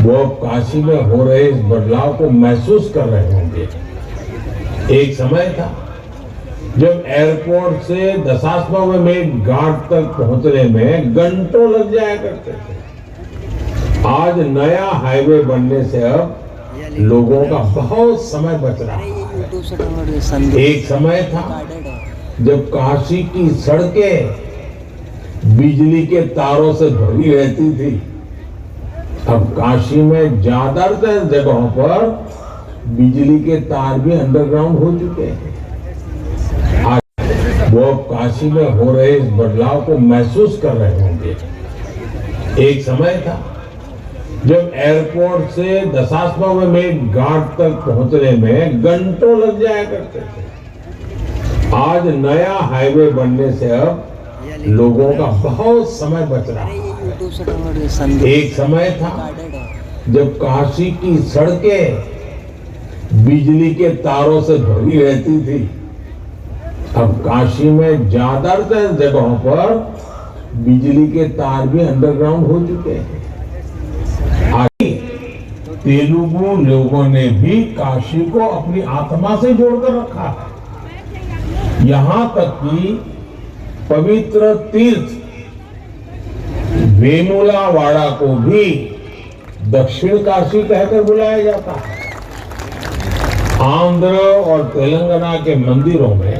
वो अब काशी में हो रहे इस बदलाव को महसूस कर रहे होंगे। एक समय था जब एयरपोर्ट से दशाश्वमेध में घाट तक पहुंचने में घंटों लग जाया करते थे। आज नया हाईवे बनने से अब लोगों का बहुत समय बच रहा है। एक समय था जब काशी की सड़कें बिजली के तारों से भरी रहती थी। अब काशी में ज्यादातर जगहों पर बिजली के तार भी अंडरग्राउंड हो चुके हैं। आज वो अब काशी में हो रहे इस बदलाव को महसूस कर रहे होंगे। एक समय था जब एयरपोर्ट से दशाश्वमेध घाट तक पहुंचने में घंटों लग जाया करते थे। आज नया हाईवे बनने से अब लोगों का बहुत समय बच रहा है। एक समय था जब काशी की सड़कें बिजली के तारों से भरी रहती थी। अब काशी में ज्यादातर जगहों पर बिजली के तार भी अंडरग्राउंड हो चुके हैं। तेलुगु लोगों ने भी काशी को अपनी आत्मा से जोड़कर रखा है। यहाँ तक कि पवित्र तीर्थ वेमुलावाड़ा को भी दक्षिण काशी कहकर बुलाया जाता है। आंध्र और तेलंगाना के मंदिरों में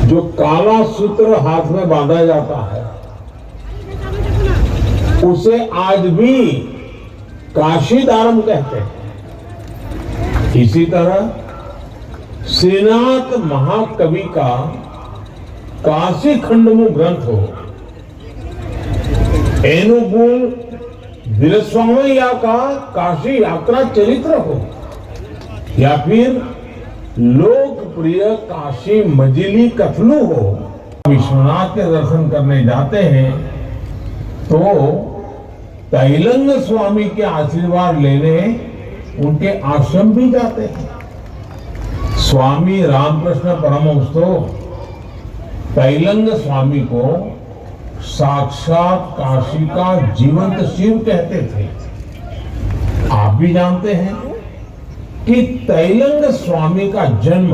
जो काला सूत्र हाथ में बांधा जाता है उसे आज भी काशीदारम कहते हैं। इसी तरह श्रीनाथ महाकवि का काशी खंडमु ग्रंथ हो, एनुगुल वीरस्वामय्या का काशी यात्रा चरित्र हो, या फिर लोकप्रिय काशी मजिली कथलू हो। विश्वनाथ के दर्शन करने जाते हैं तो तैलंग स्वामी के आशीर्वाद लेने उनके आश्रम भी जाते हैं। स्वामी रामकृष्ण परमहंस तो तैलंग स्वामी को साक्षात काशी का जीवंत शिव कहते थे। आप भी जानते हैं कि तैलंग स्वामी का जन्म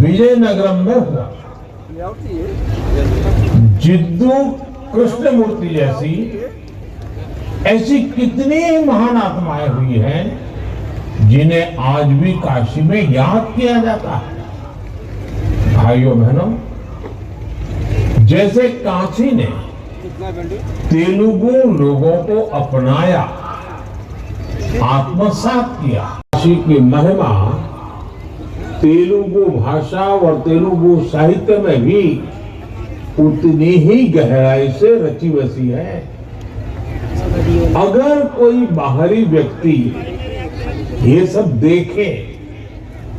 विजयनगरम में हुआ। जिद्दू कृष्णमूर्ति जैसी ऐसी कितनी महान आत्माएं हुई हैं जिन्हें आज भी काशी में याद किया जाता है। भाइयों बहनों, जैसे काशी ने तेलुगु लोगों को अपनाया, आत्मसात किया, काशी की महिमा तेलुगु भाषा और तेलुगु साहित्य में भी उतनी ही गहराई से रची बसी है। अगर कोई बाहरी व्यक्ति ये सब देखे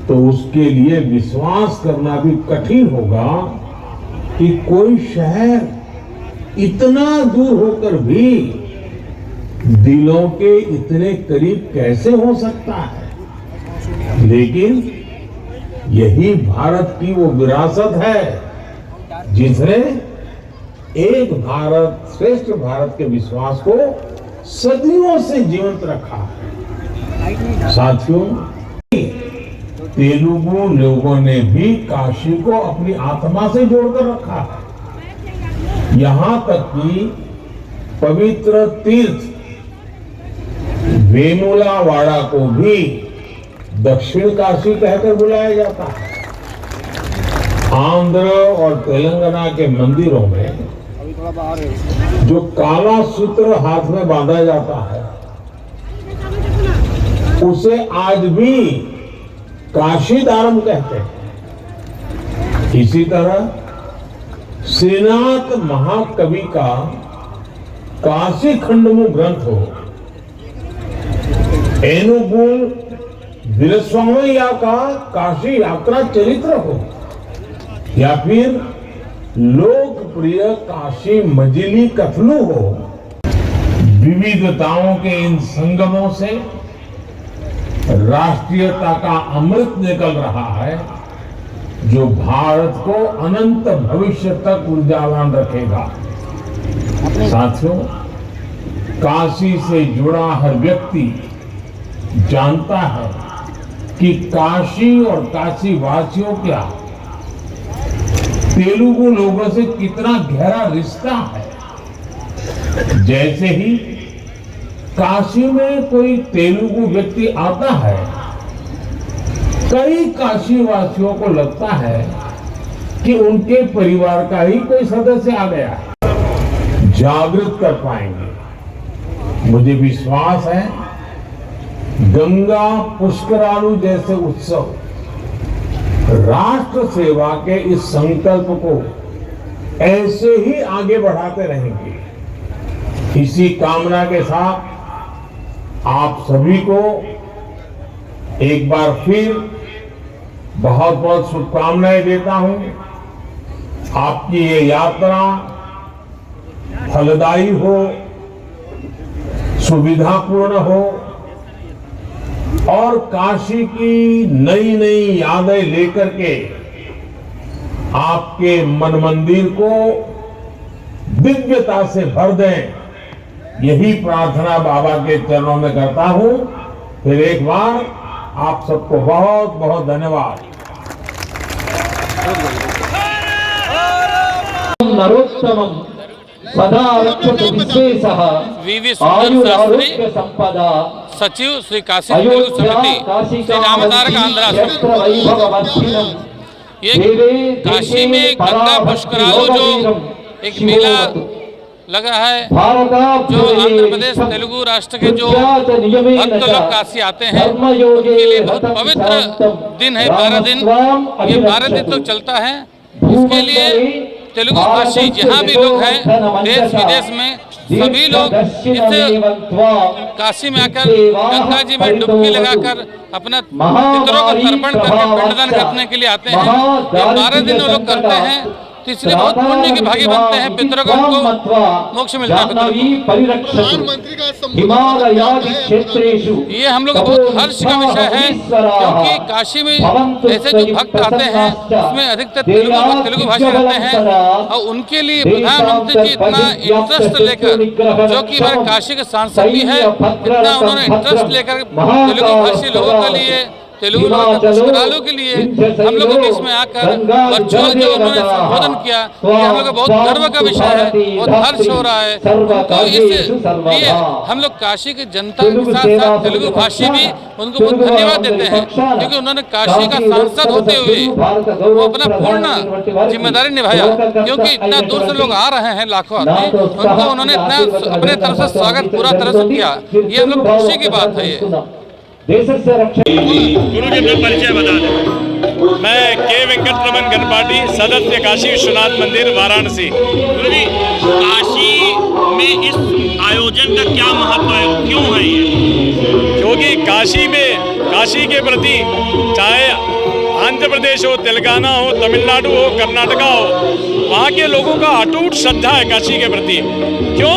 तो उसके लिए विश्वास करना भी कठिन होगा कि कोई शहर इतना दूर होकर भी दिलों के इतने करीब कैसे हो सकता है। लेकिन यही भारत की वो विरासत है जिसने एक भारत श्रेष्ठ भारत के विश्वास को सदियों से जीवंत रखा है। साथियों, तेलुगु लोगों ने भी काशी को अपनी आत्मा से जोड़कर रखा है। यहाँ तक कि पवित्र तीर्थ वेमुलावाड़ा को भी दक्षिण काशी कहकर बुलाया जाता है। आंध्र और तेलंगाना के मंदिरों में जो काला सूत्र हाथ में बांधा जाता है उसे आज भी काशीदारम कहते हैं। इसी तरह श्रीनाथ महाकवि का काशी खंडमु ग्रंथ हो, एनुगुल वीरस्वामय्या का काशी यात्रा चरित्र हो, या फिर लोकप्रिय काशी मजिली कथलू हो, विविधताओं के इन संगमों से राष्ट्रीयता का अमृत निकल रहा है जो भारत को अनंत भविष्य तक ऊर्जावान रखेगा। साथियों, काशी से जुड़ा हर व्यक्ति जानता है कि काशी और काशी वासियों का तेलुगु लोगों से कितना गहरा रिश्ता है। जैसे ही काशी में कोई तेलुगु व्यक्ति आता है, कई काशी वासियों को लगता है कि उनके परिवार का ही कोई सदस्य आ गया है। जागृत कर पाएंगे। मुझे विश्वास है गंगा पुष्करालु जैसे उत्सव राष्ट्र सेवा के इस संकल्प को ऐसे ही आगे बढ़ाते रहेंगे। इसी कामना के साथ आप सभी को एक बार फिर बहुत बहुत शुभकामनाएं देता हूं। आपकी ये यात्रा फलदायी हो, सुविधापूर्ण हो और काशी की नई नई यादें लेकर के आपके मन मंदिर को दिव्यता से भर दें। यही प्रार्थना बाबा के चरणों में करता हूं। फिर एक बार आप सबको बहुत बहुत धन्यवाद। नरोत्तमं सदा रक्षतु विश्वेशः आयुरारोग्य संपदा सचिव श्री काशी तेलुगु समिति श्री रामतारक आंध्रा। ये काशी में गंगा पुष्करालु जो एक मेला लगा है, जो आंध्र प्रदेश तेलुगु राष्ट्र के जो भक्त लोग काशी आते हैं उनके लिए बहुत पवित्र दिन है। 12 दिन, ये 12 दिन तक चलता है। इसके लिए तेलुगु भाषी जहाँ भी लोग हैं देश विदेश में सभी लोग इस काशी में आकर गंगा जी में डुबकी लगाकर अपना पितरों को तर्पण करके पिंडदान करने के लिए आते हैं। ये 12 दिन वो लोग करते हैं, तो इसलिए बहुत पुण्य के भागी बनते हैं। पितरों को उनको मोक्ष मिलता है। ये हम लोग बहुत हर्ष का विषय है, क्योंकि काशी में ऐसे जो भक्त आते हैं उसमें अधिकतर तेलुगु भाषी रहते हैं और उनके लिए प्रधानमंत्री जी इतना इंटरेस्ट लेकर, जो कि हमारे काशी के सांसद भी है, इतना उन्होंने इंटरेस्ट लेकर तेलुगु भाषी लोगों के लिए, तेलुगु पुष्करालु के लिए हम लोगों के इसमें आकर वर्चुअल जो उन्होंने संबोधन किया, ये हम लोग का बहुत गर्व का विषय है, बहुत हर्ष हो रहा है। तो इसलिए हम लोग काशी की जनता के साथ साथ तेलुगु भाषी भी उनको बहुत धन्यवाद देते हैं, क्योंकि उन्होंने काशी का सांसद होते हुए वो अपना पूर्ण जिम्मेदारी निभाया। क्योंकि इतना दूर से लोग आ रहे हैं, लाखों आदमी, उनको उन्होंने इतना अपने तरफ से स्वागत पूरा तरह से किया। ये हम लोग खुशी की बात है। ये गुरु जी अपना परिचय बता दें। मैं के वेंकटरमन गणपाटी, सदस्य काशी विश्वनाथ मंदिर वाराणसी। गुरु जी, काशी में इस आयोजन का क्या महत्व है, क्यों है ये? क्योंकि काशी के प्रति चाहे आंध्र प्रदेश हो, तेलंगाना हो, तमिलनाडु हो, कर्नाटका हो, वहाँ के लोगों का अटूट श्रद्धा है काशी के प्रति। क्यों?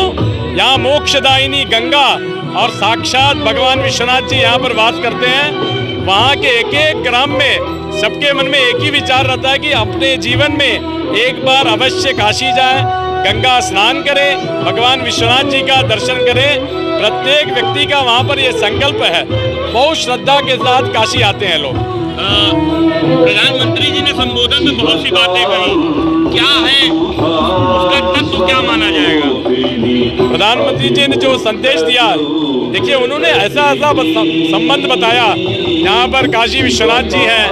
यहाँ मोक्षदायिनी गंगा और साक्षात भगवान विश्वनाथ जी यहाँ पर वास करते हैं। वहाँ के एक एक ग्राम में सबके मन में एक ही विचार रहता है कि अपने जीवन में एक बार अवश्य काशी जाए, गंगा स्नान करें, भगवान विश्वनाथ जी का दर्शन करें। प्रत्येक व्यक्ति का वहाँ पर ये संकल्प है। बहुत श्रद्धा के साथ काशी आते हैं लोग। प्रधानमंत्री जी ने संबोधन में बहुत सी बातें कही, क्या है उसका तत्व, क्या माना जाएगा? प्रधानमंत्री जी ने जो संदेश दिया, देखिए उन्होंने ऐसा संबंध बताया। यहाँ पर काशी विश्वनाथ जी हैं,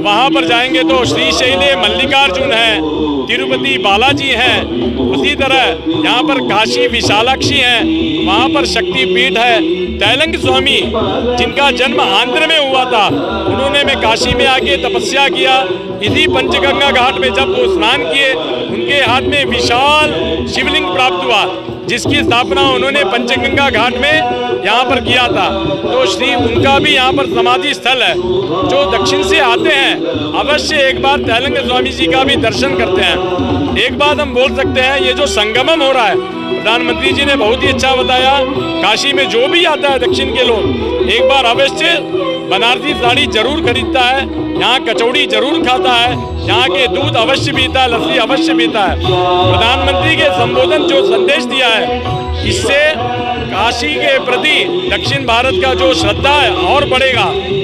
वहाँ पर जाएंगे तो श्रीशैले मल्लिकार्जुन है, तिरुपति बालाजी हैं, उसी तरह यहाँ पर काशी विशालाक्षी हैं, वहाँ पर शक्तिपीठ है। तैलंग स्वामी जिनका जन्म आंध्र में हुआ था, उन्होंने में काशी में आके तपस्या किया। इसी पंचगंगा घाट में जब वो स्नान किए, उनके हाथ में विशाल शिवलिंग प्राप्त हुआ, जिसकी स्थापना उन्होंने पंचगंगा घाट में यहाँ पर किया था। तो श्री उनका भी यहाँ पर समाधि स्थल है। जो दक्षिण से आते हैं अवश्य एक बार तैलंग स्वामी जी का भी दर्शन करते हैं। एक बात हम बोल सकते हैं, ये जो संगमम हो रहा है, प्रधानमंत्री जी ने बहुत ही अच्छा बताया। काशी में जो भी आता है दक्षिण के लोग, एक बार अवश्य बनारसी साड़ी जरूर खरीदता है, यहाँ कचौड़ी जरूर खाता है, यहाँ के दूध अवश्य पीता है, लस्सी अवश्य पीता है। प्रधानमंत्री के संबोधन जो संदेश दिया है, इससे काशी के प्रति दक्षिण भारत का जो श्रद्धा है और बढ़ेगा।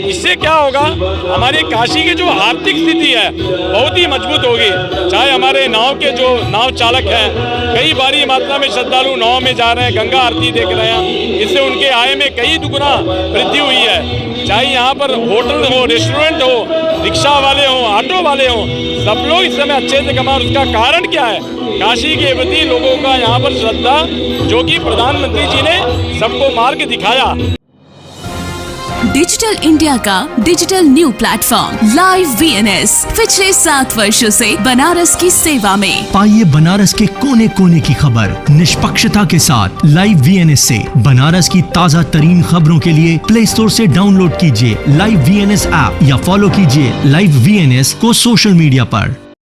इससे क्या होगा, हमारी काशी की जो आर्थिक स्थिति है बहुत ही मजबूत होगी। चाहे हमारे नाव के जो नाव चालक हैं, कई भारी मात्रा में श्रद्धालु नाव में जा रहे हैं, गंगा आरती देख रहे हैं, इससे उनके आय में कई दुगुना वृद्धि हुई है। चाहे यहाँ पर होटल हो, रेस्टोरेंट हो, रिक्शा वाले हो, ऑटो वाले हो, सब लोग इस समय अच्छे से कमा। उसका कारण क्या है? काशी के प्रति लोगों का यहाँ पर श्रद्धा, जो कि प्रधानमंत्री जी ने सबको मार्ग दिखाया। डिजिटल इंडिया का digital new platform live VNS पिछले 7 वर्षों से बनारस की सेवा में। पाइए बनारस के कोने कोने की खबर निष्पक्षता के साथ। लाइव वीएनएस से बनारस की ताज़ा तरीन खबरों के लिए प्ले स्टोर से डाउनलोड कीजिए लाइव वीएनएस ऐप या फॉलो कीजिए लाइव वीएनएस को सोशल मीडिया पर।